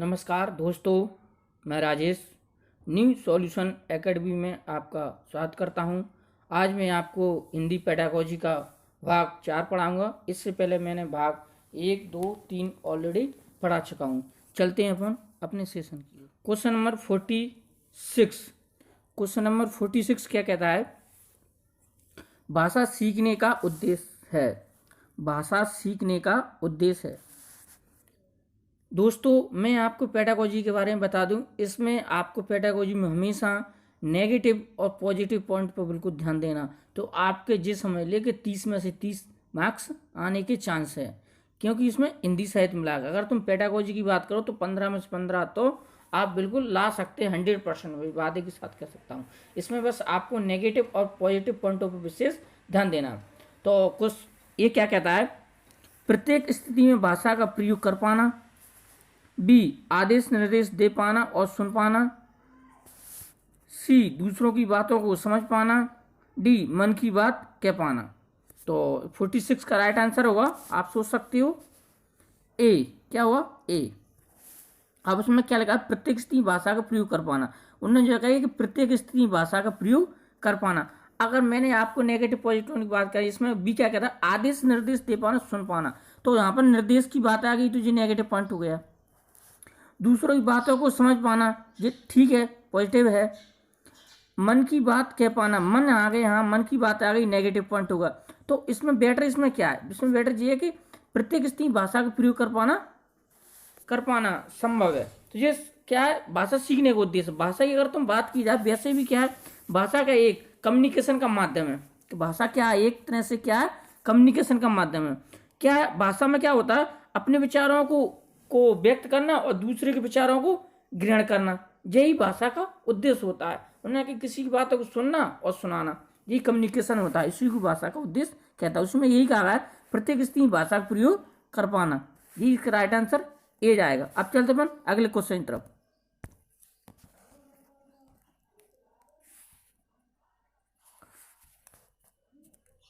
नमस्कार दोस्तों, मैं राजेश न्यू सॉल्यूशन एकेडमी में आपका स्वागत करता हूं। आज मैं आपको हिंदी पेडागोजी का भाग 4 पढ़ाऊंगा। इससे पहले मैंने भाग 1, 2, 3 ऑलरेडी पढ़ा चुका हूं। चलते हैं अपन अपने सेशन की। क्वेश्चन नंबर 46 क्या कहता है? भाषा सीखने का उद्देश्य है। भाषा सीखने का उद्देश्य है। दोस्तों, मैं आपको पेडागोजी के बारे में बता दूं। इसमें आपको पेडागोजी में हमेशा नेगेटिव और पॉजिटिव पॉइंट पर बिल्कुल ध्यान देना। तो आपके जे समझ ले कि 30 में से 30 मार्क्स आने के चांस है, क्योंकि इसमें हिंदी साहित्य मिला। अगर तुम पेडागोजी की बात करो तो 15 में से 15 तो आप बिल्कुल ला सकते हैं, 100% वादे के साथ कह सकता हूँ। इसमें बस आपको नेगेटिव और पॉजिटिव पॉइंटों पर विशेष ध्यान देना। तो कुछ ये क्या कहता है? प्रत्येक स्थिति में भाषा का प्रयोग कर पाना। बी, आदेश निर्देश दे पाना और सुन पाना। सी, दूसरों की बातों को समझ पाना। डी, मन की बात कह पाना। तो 46 का राइट आंसर होगा, आप सोच सकते हो, ए। क्या हुआ? ए। अब उसमें क्या लिखा है? प्रत्येक स्थिति भाषा का प्रयोग कर पाना। उन्होंने जो कहा कि प्रत्येक स्थिति भाषा का प्रयोग कर पाना। अगर मैंने आपको नेगेटिव पॉजिटिव की बात करी, इसमें बी क्या कहता है? आदेश निर्देश दे पाना, सुन पाना। तो यहाँ पर निर्देश की बात आ गई तो ये नेगेटिव पॉइंट हो गया। दूसरों की बातों को समझ पाना, ये ठीक है, पॉजिटिव है। मन की बात कह पाना, मन आ गए, हाँ मन की बात आ गई, नेगेटिव पॉइंट होगा। तो इसमें बेटर इसमें क्या है? इसमें बेटर ये है कि प्रत्येक स्थिति भाषा का प्रयोग कर पाना संभव है। तो ये क्या है? भाषा सीखने का उद्देश्य। भाषा की अगर तुम बात की जाए, वैसे भी क्या है, भाषा का एक कम्युनिकेशन का माध्यम है। तो भाषा क्या है? एक तरह से क्या है? कम्युनिकेशन का माध्यम है। क्या है भाषा में? क्या होता है? अपने विचारों को व्यक्त करना और दूसरे के विचारों को ग्रहण करना, यही भाषा का उद्देश्य होता है। उन्हें कि किसी की बातों को सुनना और सुनाना, यही कम्युनिकेशन होता है। इसी को भाषा का उद्देश्य कहता है। उसमें यही कहा है प्रत्येक स्थिति भाषा का प्रयोग कर पाना। यही इसका राइट आंसर ए जाएगा। अब चलते अपन अगले क्वेश्चन की तरफ।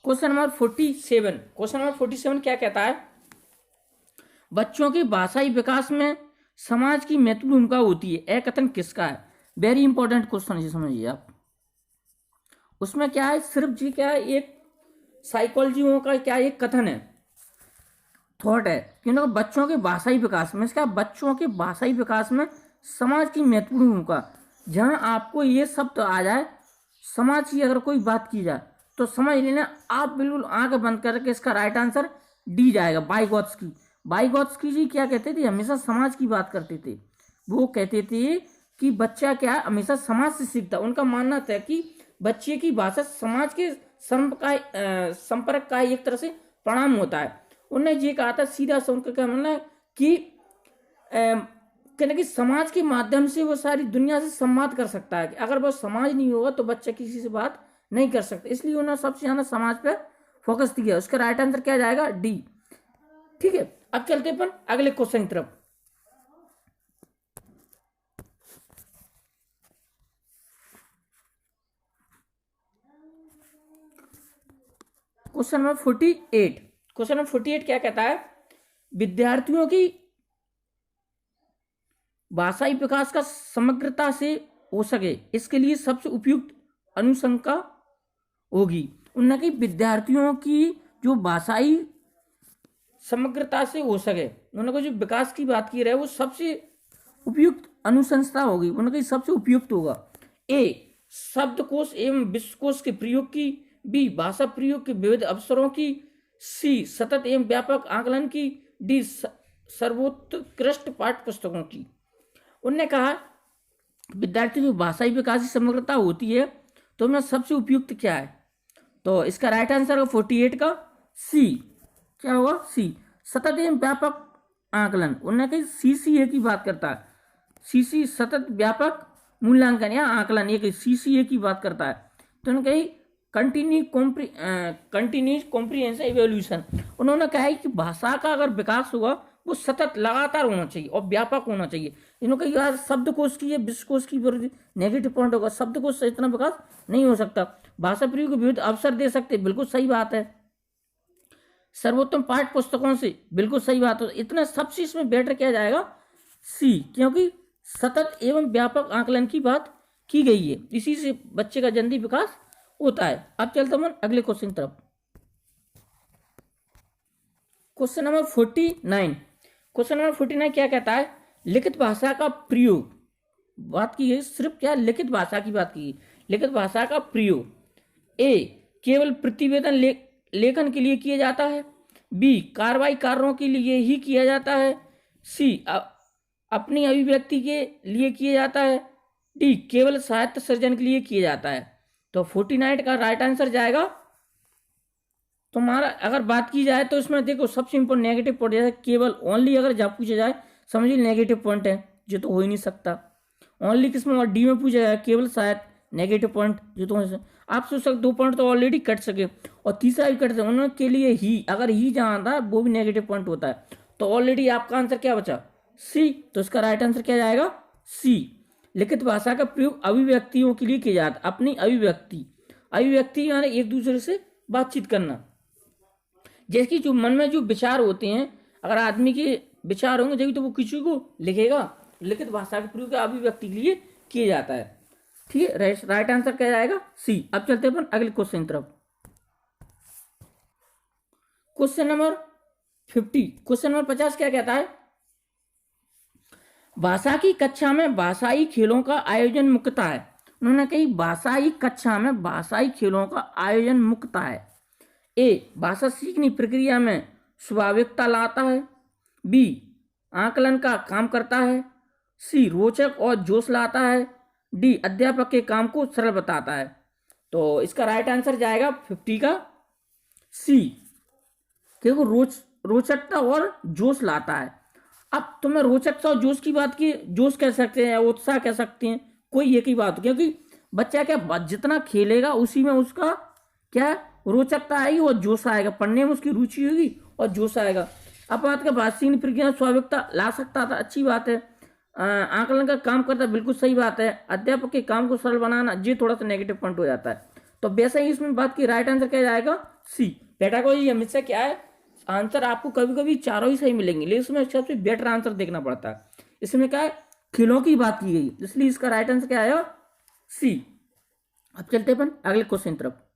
क्वेश्चन नंबर 47 क्या कहता है? बच्चों के भाषाई विकास में समाज की महत्वपूर्ण भूमिका होती है। यह कथन किसका है? वेरी इंपॉर्टेंट क्वेश्चन है, समझिए आप। उसमें क्या है? सिर्फ जी क्या है, एक साइकोलॉजियों का क्या एक कथन है, थॉट है, क्योंकि बच्चों के भाषाई विकास में, इसका बच्चों के भाषाई विकास में समाज की महत्वपूर्ण भूमिका। जहां आपको ये शब्द आ जाए, समाज की अगर कोई बात की जाए, तो समझ लेना आप बिल्कुल आंख बंद करके इसका राइट आंसर डी जाएगा। वाइगोत्स्की जी क्या कहते थे? हमेशा समाज की बात करते थे। वो कहते थे कि बच्चा क्या है, हमेशा समाज से सीखता। उनका मानना था कि बच्चे की भाषा समाज के संपर्क का एक तरह से परिणाम होता है। उन्होंने ये कहा था, सीधा सा उनका क्या मानना है कि कहना कि समाज के माध्यम से वो सारी दुनिया से संवाद कर सकता है। अगर वो समाज नहीं होगा तो बच्चा किसी से बात नहीं कर सकता। इसलिए उन्होंने सबसे ज्यादा समाज पर फोकस किया। उसका राइट आंसर क्या जाएगा? डी। ठीक है, अब चलते अपन अगले क्वेश्चन की तरफ। क्वेश्चन नंबर 48 क्या कहता है? विद्यार्थियों की भाषाई विकास का समग्रता से हो सके, इसके लिए सबसे उपयुक्त अनुशंका होगी। उन्होंने कि विद्यार्थियों की जो भाषाई समग्रता से हो सके, उन्होंने जो विकास की बात की रहे, वो सबसे उपयुक्त अनुशंसा होगी। उन्होंने सबसे उपयुक्त होगा। ए, शब्दकोश एवं विश्वकोश के प्रयोग की। बी, भाषा प्रयोग के विविध अवसरों की। सी, सतत एवं व्यापक आकलन की। डी, सर्वोत्कृष्ट पाठ्य पुस्तकों की। उन्होंने कहा विद्यार्थी की भाषाई विकास की समग्रता होती है, तो उनमें सबसे उपयुक्त क्या है? तो इसका राइट आंसर होगा 48 का सी। क्या होगा? सी, सतत एवं व्यापक आकलन। उन्होंने कही सीसीए की बात करता है। सीसी, सतत व्यापक मूल्यांकन या आकलन, एक सीसीए की बात करता है। तो उन्होंने कही कंटिन्यूस कॉम्प्रिहेंसिव इवोल्यूशन। उन्होंने कहा है कि भाषा का अगर विकास हुआ वो सतत लगातार होना चाहिए और व्यापक होना चाहिए। इन्होंने कहा यार शब्दकोश की, विश्वकोश की नेगेटिव पॉइंट होगा, शब्दकोश से इतना विकास नहीं हो सकता। भाषा प्रयोग को विविध अवसर दे सकते, बिल्कुल सही बात है। सर्वोत्तम पाठ्य पुस्तकों से, बिल्कुल सही बात है। इतना सब चीज में बेटर किया जाएगा सी, क्योंकि सतत एवं व्यापक आकलन की बात की गई है, इसी से बच्चे का जल्दी विकास होता है। अब चलते हैं अगले क्वेश्चन तरफ। Question number 49। क्वेश्चन नंबर 49 क्या कहता है? लिखित भाषा का प्रयोग, बात की है सिर्फ क्या, लिखित भाषा की बात की। लिखित भाषा का प्रयोग ए केवल प्रतिवेदन लेखन के लिए किया जाता है, बी कार्रवाई कार्यों के लिए ही किया जाता है, सी अपनी अभिव्यक्ति के लिए किया जाता है, डी केवल साहित्य सृजन के लिए किया जाता है। तो 49 का राइट आंसर जाएगा तुम्हारा। अगर बात की जाए तो इसमें देखो सबसे इंपॉर्टेंट नेगेटिव पॉइंट, जैसे केवल ओनली अगर जब पूछा जाए समझिए नेगेटिव पॉइंट है, जो तो हो ही नहीं सकता। ओनली किसमें, और डी में पूछा जाए केवल शायद, नेगेटिव पॉइंट जो तो आप सोच सकते 2 पॉइंट तो ऑलरेडी कट सके, और तीसरा भी कट सके उनके लिए ही, अगर ही जहाँ था वो भी नेगेटिव पॉइंट होता है। तो ऑलरेडी आपका आंसर क्या बचा? सी। तो इसका राइट आंसर क्या जाएगा? सी। लिखित भाषा का प्रयोग अभिव्यक्तियों के लिए किया जाता, अपनी अभिव्यक्ति, अभिव्यक्ति यानी एक दूसरे से बातचीत करना, जैसे कि जो मन में जो विचार होते हैं, अगर आदमी के विचार होंगे जब तो वो किसी को लिखेगा। लिखित भाषा के प्रयोग अभिव्यक्ति के लिए किया जाता है। ठीक है, राइट आंसर क्या जाएगा? सी। अब चलते हैं अपन अगले क्वेश्चन तरफ। Question number 50। क्वेश्चन नंबर 50 क्या कहता है? भाषा की कक्षा में भाषाई खेलों का आयोजन मुख्यतः है। उन्होंने कही भाषाई कक्षा में भाषाई खेलों का आयोजन मुख्यतः है। ए भाषा सीखने प्रक्रिया में स्वाभाविकता लाता है, बी आकलन का काम करता है, सी रोचक और जोश लाता है, डी अध्यापक के काम को सरल बताता है। तो इसका राइट आंसर जाएगा 50 का सी, क्योंकि रोचकता और जोश लाता है। अब तुम्हें रोचकता और जोश की बात की, जोश कह सकते हैं, उत्साह कह सकते हैं, कोई एक ही बात, क्योंकि बच्चा क्या जितना खेलेगा उसी में उसका क्या रोचकता आएगी और जोश आएगा, पढ़ने में उसकी रुचि होगी और जोश आएगा। अब बात का भाषा प्रक्रिया स्वाभाविकता ला सकता था, अच्छी बात है। आकलन का काम करता है, बिल्कुल सही बात है। अध्यापक के काम को सरल बनाना, ये थोड़ा सा नेगेटिव पॉइंट हो जाता है। तो वैसे ही इसमें बात की राइट आंसर क्या जाएगा? सी। पेडागोजी हमेशा क्या है, आंसर आपको कभी कभी चारों ही सही मिलेंगे, लेकिन इसमें सबसे बेटर आंसर देखना पड़ता है। इसमें क्या है, खेलों की बात की गई, इसलिए इसका राइट आंसर क्या आएगा? सी। अब चलते अपन अगले क्वेश्चन तरफ।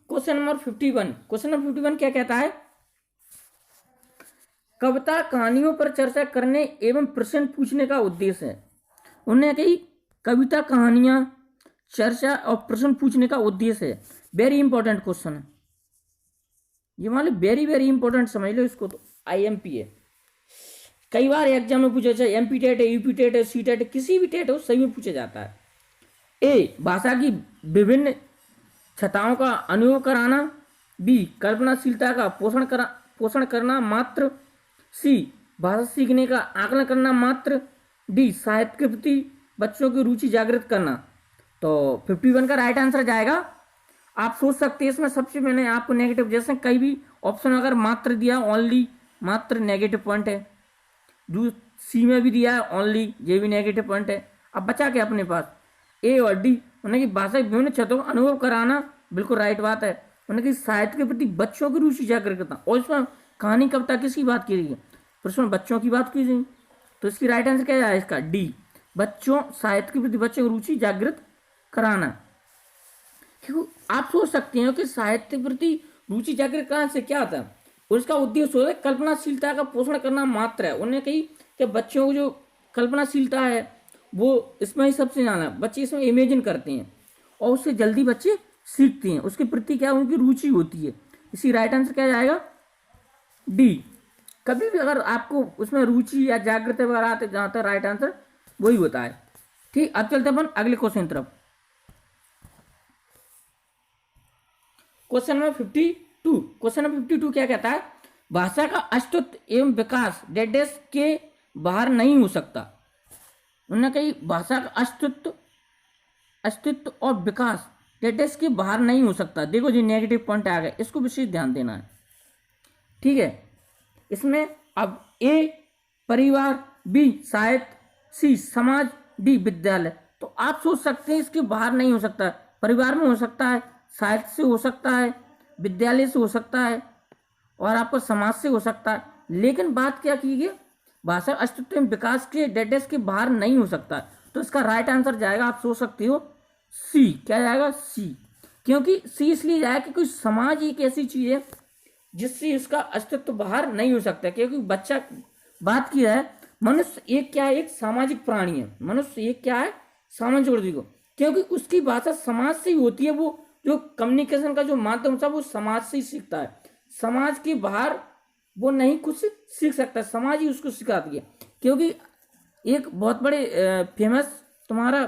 Question number 51। क्वेश्चन नंबर 51 क्या कहता है? कविता कहानियों पर चर्चा करने एवं प्रश्न पूछने का उद्देश्य है। उन्होंने कही कविता कहानियां चर्चा और प्रश्न पूछने का उद्देश्य है। वेरी इंपॉर्टेंट क्वेश्चन है ये, मान लो वेरी वेरी इंपॉर्टेंट समझ लो इसको। तो IMP है, कई बार एग्जाम में पूछा जाए, MP टेट है, UP टेट है, C टेट है, किसी भी टेट हो सही में पूछा जाता है। ए भाषा की विभिन्न क्षमताओं का अनुभव कराना, बी कल्पनाशीलता का पोषण करना मात्र, सी भाषा सीखने का आकलन करना मात्र, डी साहित्य के प्रति बच्चों की रुचि जागृत करना। तो 51 का राइट आंसर जाएगा। आप सोच सकते हैं इसमें सबसे मैंने आपको नेगेटिव, जैसे कई भी ऑप्शन अगर मात्र दिया, ओनली मात्र नेगेटिव पॉइंट है, जो सी में भी दिया है ओनली, ये भी नेगेटिव पॉइंट है। अब बचा के अपने पास ए और डी। उन्हें की भाषा विभिन्न क्षेत्रों का अनुभव कराना, बिल्कुल राइट बात है। उन्हें की साहित्य के प्रति बच्चों की रुचि जागृत करना, और इसमें कहानी कविता किसकी बात की रही है? प्रश्न बच्चों की बात की गई, तो इसकी राइट आंसर क्या है इसका? डी बच्चों, साहित्य के प्रति बच्चों की रुचि जागृत कराना। क्योंकि आप सोच सकते हैं कि साहित्य के प्रति रुचि जागृत कराने से क्या होता है, और इसका उद्देश्य होता है कल्पनाशीलता का पोषण करना मात्र है। उन्होंने कही कि बच्चों को जो कल्पनाशीलता है वो इसमें ही सबसे ज़्यादा, बच्चे इसमें इमेजिन करते हैं और उससे जल्दी बच्चे सीखते हैं, उसके प्रति क्या उनकी रुचि होती है। इसी राइट आंसर क्या जाएगा? डी। कभी भी अगर आपको उसमें रुचि या जागृत वगैरह आते जाता है, राइट आंसर वही होता है। ठीक, अब चलते अपन अगले क्वेश्चन तरफ। Question number 52। क्वेश्चन नंबर 52 क्या कहता है? भाषा का अस्तित्व एवं विकास डेडेस के बाहर नहीं हो सकता। उन्होंने कही भाषा का अस्तित्व और विकास डेडेस के बाहर नहीं हो सकता। देखो जी नेगेटिव पॉइंट आ गया, इसको विशेष ध्यान देना है। ठीक है, इसमें अब ए परिवार, बी साहित्य, सी समाज, डी विद्यालय। तो आप सोच सकते हैं इसके बाहर नहीं हो सकता, परिवार में हो सकता है, साहित्य से हो सकता है, विद्यालय से हो सकता है, और आपको समाज से हो सकता है। लेकिन बात क्या की गई, भाषा अस्तित्व में विकास के डेडेस के बाहर नहीं हो सकता। तो इसका राइट आंसर जाएगा, आप सोच सकते हो, सी। क्या जाएगा? सी। क्योंकि सी इसलिए जाएगा क्योंकि समाज एक ऐसी चीज है जिससे उसका अस्तित्व बाहर नहीं हो सकता। क्योंकि बच्चा बात की है, मनुष्य एक क्या है, एक सामाजिक प्राणी है। मनुष्य एक क्या है, सामाजिक प्राणी को, क्योंकि उसकी भाषा समाज से ही होती है। वो जो कम्युनिकेशन का जो माध्यम था वो समाज से ही सीखता है। समाज के बाहर वो नहीं कुछ सीख सकता, समाज ही उसको सिखाती है। क्योंकि एक बहुत बड़े फेमस तुम्हारा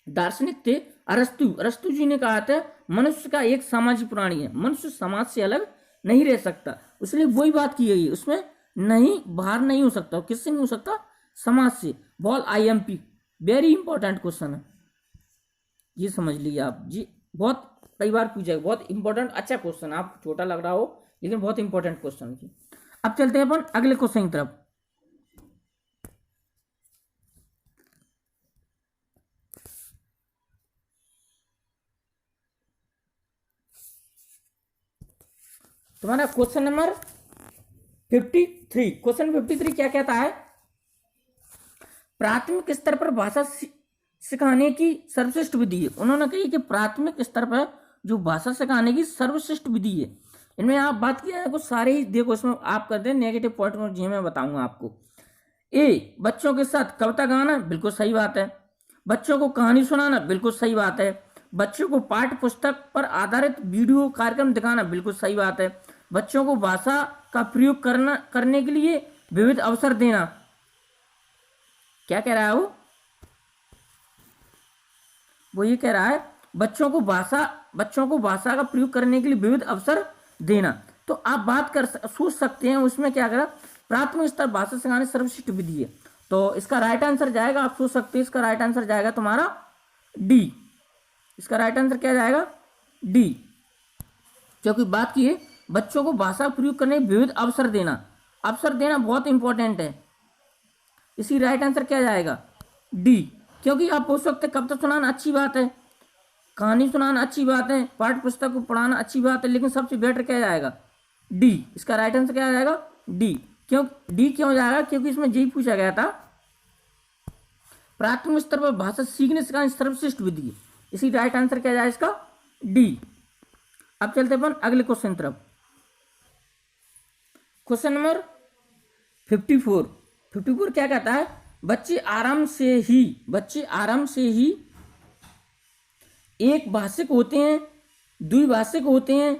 दार्शनिक थे अरस्तु। अरस्तु जी ने कहा था मनुष्य का एक सामाजिक प्राणी है, मनुष्य समाज से अलग नहीं रह सकता। इसलिए वही बात की गई है, उसमें नहीं, बाहर नहीं हो सकता। किससे नहीं हो सकता? समाज से। Ball IMP, very important question है, ये समझ लीजिए आप जी। बहुत कई बार पूछा है, बहुत इंपॉर्टेंट, अच्छा क्वेश्चन। आप छोटा लग रहा हो लेकिन बहुत इंपॉर्टेंट क्वेश्चन है। अब चलते हैं अपन अगले क्वेश्चन की तरफ। तुम्हारा क्वेश्चन नंबर 53। क्वेश्चन 53 क्या कहता है? प्राथमिक स्तर पर भाषा सिखाने की सर्वश्रेष्ठ विधि है। उन्होंने कही कि प्राथमिक स्तर पर जो भाषा सिखाने की सर्वश्रेष्ठ विधि है, इनमें आप बात किया है कुछ सारे ही, देखो इसमें आप करते हैं नेगेटिव पॉइंट में, जी मैं बताऊंगा आपको। ए, बच्चों के साथ कविता गाना, बिल्कुल सही बात है। बच्चों को कहानी सुनाना, बिल्कुल सही बात है। बच्चों को पाठ्य पुस्तक पर आधारित वीडियो कार्यक्रम दिखाना, बिल्कुल सही बात है। बच्चों को भाषा का प्रयोग करने के लिए विविध अवसर देना। क्या कह रहा है वो ये कह रहा है बच्चों को भाषा का प्रयोग करने के लिए विविध अवसर देना। तो आप बात सोच सकते हैं उसमें क्या करा, प्राथमिक स्तर भाषा सिखाने सर्वश्रेष्ठ विधि है। तो इसका राइट आंसर जाएगा, आप सोच सकते हैं, इसका राइट आंसर जाएगा तुम्हारा डी। इसका राइट आंसर क्या जाएगा? डी। क्योंकि बात की है बच्चों को भाषा प्रयोग करने विविध अवसर देना। अवसर देना बहुत इंपॉर्टेंट है। इसी राइट आंसर क्या जाएगा? डी। क्योंकि आप पूछ सकते कविता सुनाना अच्छी बात है, कहानी सुनाना अच्छी बात है, पाठ्य पुस्तक को पढ़ाना अच्छी बात है, लेकिन सबसे बेटर क्या जाएगा? डी। इसका राइट आंसर क्या जाएगा? डी। क्यों डी क्यों जाएगा? क्योंकि इसमें यही पूछा गया था प्राथमिक स्तर पर भाषा सीखने सिखाने सर्वश्रेष्ठ विधि है। इसी राइट आंसर क्या जाएगा इसका? डी। अब चलते अपन अगले क्वेश्चन तरफ। क्वेश्चन नंबर 54 क्या कहता है? बच्चे आराम से ही एक भाषिक होते हैं, द्विभाषिक होते हैं,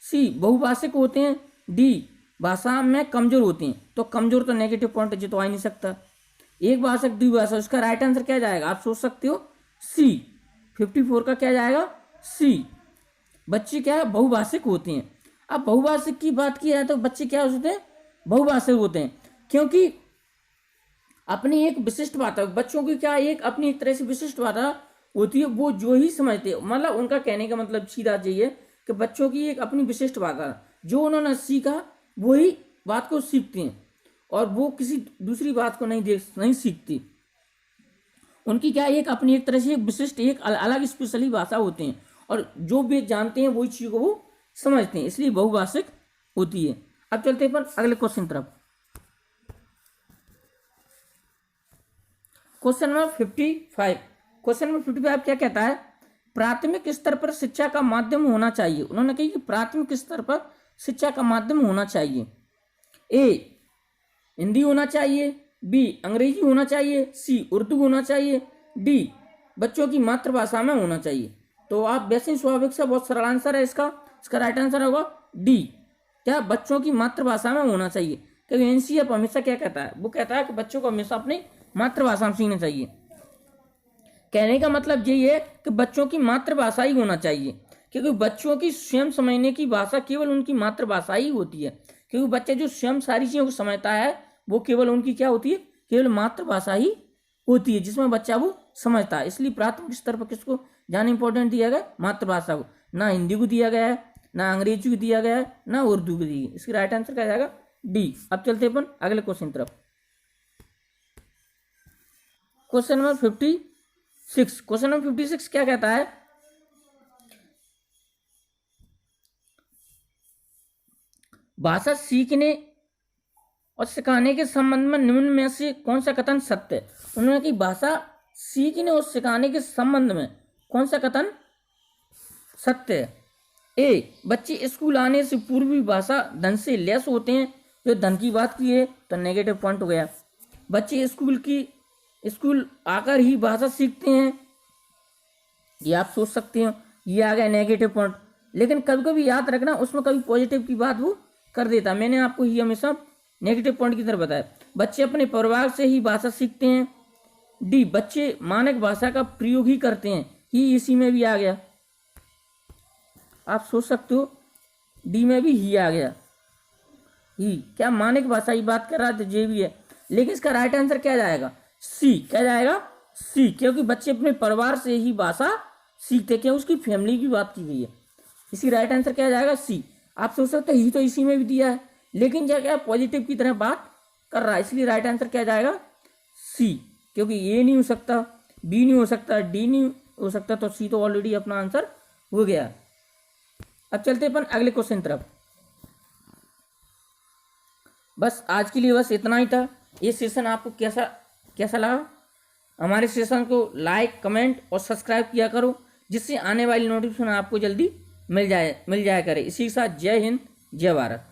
सी बहुभाषिक होते हैं, डी भाषा में कमजोर होते हैं। तो कमजोर तो नेगेटिव पॉइंट है, तो आ ही नहीं सकता। एक भाषक द्विभाषा, उसका राइट आंसर क्या जाएगा? आप सोच सकते हो, सी। 54 का क्या जाएगा? सी। बच्चे क्या है? बहुभाषिक होते हैं। अब बहुभाषिक की बात की जाए तो बच्चे क्या होते हैं? बहुभाषिक होते हैं। क्योंकि अपनी एक विशिष्ट भाषा, बच्चों की क्या एक अपनी एक तरह से विशिष्ट भाषा होती है, वो जो ही समझते हैं। मतलब उनका कहने का मतलब सीधा चाहिए कि बच्चों की एक अपनी विशिष्ट भाषा, जो उन्होंने सीखा वही बात को सीखते हैं, और वो किसी दूसरी बात को नहीं सीखती। उनकी क्या एक अपनी एक तरह से विशिष्ट एक अलग स्पेशली भाषा होते हैं, और जो भी जानते हैं वही चीज को वो समझते हैं, इसलिए बहुभाषिक होती है। अब चलते हैं पर अगले क्वेश्चन तरफ। Question number 55। क्वेश्चन नंबर 55 क्या कहता है? प्राथमिक स्तर पर शिक्षा का माध्यम होना चाहिए। उन्होंने कही कि प्राथमिक स्तर पर शिक्षा का माध्यम होना चाहिए। ए, हिंदी होना चाहिए, बी, अंग्रेजी होना चाहिए, सी, उर्दू होना चाहिए, डी, बच्चों की मातृभाषा में होना चाहिए। तो आप वैसे ही स्वाभाविक से बहुत सरल आंसर है इसका राइट आंसर होगा डी। क्या? बच्चों की मातृभाषा में होना चाहिए। क्योंकि एनसीएफ हमेशा क्या कहता है? वो कहता है कि बच्चों को हमेशा अपनी मातृभाषा में सीखना चाहिए। कहने का मतलब यही है कि बच्चों की मातृभाषा ही होना चाहिए, क्योंकि बच्चों की स्वयं समझने की भाषा केवल उनकी मातृभाषा ही होती है। क्योंकि बच्चा जो स्वयं सारी चीजों को समझता है वो केवल उनकी क्या होती है? केवल मातृभाषा ही होती है, जिसमें बच्चा वो समझता है। इसलिए प्राथमिक स्तर पर किसको ज्यादा इंपॉर्टेंट दिया गया? मातृभाषा को। ना हिंदी को दिया गया है, ना अंग्रेजी को दिया गया है, ना उर्दू को दिया गया। इसका राइट आंसर क्या जाएगा? डी। अब चलते अपन अगले क्वेश्चन तरफ। Question number 56। क्वेश्चन नंबर 56 क्या कहता है? भाषा सीखने और सिखाने के संबंध में निम्न में से कौन सा कथन सत्य है? उन्होंने कि भाषा सीखने और सिखाने के संबंध में कौन सा कथन सत्य है? ए, बच्चे स्कूल आने से पूर्व भी भाषा धन से लैस होते हैं, जो धन की बात की है तो नेगेटिव पॉइंट हो गया। बच्चे स्कूल आकर ही भाषा सीखते हैं, ये आप सोच सकते हो, ये आ गया नेगेटिव पॉइंट। लेकिन कभी कभी याद रखना, उसमें कभी पॉजिटिव की बात वो कर देता। मैंने आपको ये हमेशा नेगेटिव पॉइंट की तरफ बताया। बच्चे अपने परिवार से ही भाषा सीखते हैं। डी, बच्चे मानक भाषा का प्रयोग ही करते हैं, ही इसी में भी आ गया। आप सोच सकते हो डी में भी ही आ गया, ही क्या मानक भाषा की बात कर रहा था, जे भी है। लेकिन इसका राइट आंसर क्या जाएगा? सी। क्या जाएगा? सी, क्योंकि बच्चे अपने परिवार से ही भाषा सीखते, क्या उसकी फैमिली की बात की गई है। इसी राइट आंसर क्या जाएगा? सी। आप सोच सकते ही तो इसी में भी दिया है, लेकिन क्या क्या पॉजिटिव की तरह बात कर रहा है, इसलिए राइट आंसर क्या जाएगा? सी, क्योंकि ए नहीं हो सकता, बी नहीं हो सकता, डी नहीं हो सकता, तो सी तो ऑलरेडी अपना आंसर हो गया। अब चलते अपन अगले क्वेश्चन तरफ। बस आज के लिए बस इतना ही था। ये सेशन आपको कैसा लगा? हमारे सेशन को लाइक, कमेंट और सब्सक्राइब किया करो, जिससे आने वाली नोटिफिकेशन आपको जल्दी मिल जाया करे। इसी के साथ जय हिंद, जय भारत।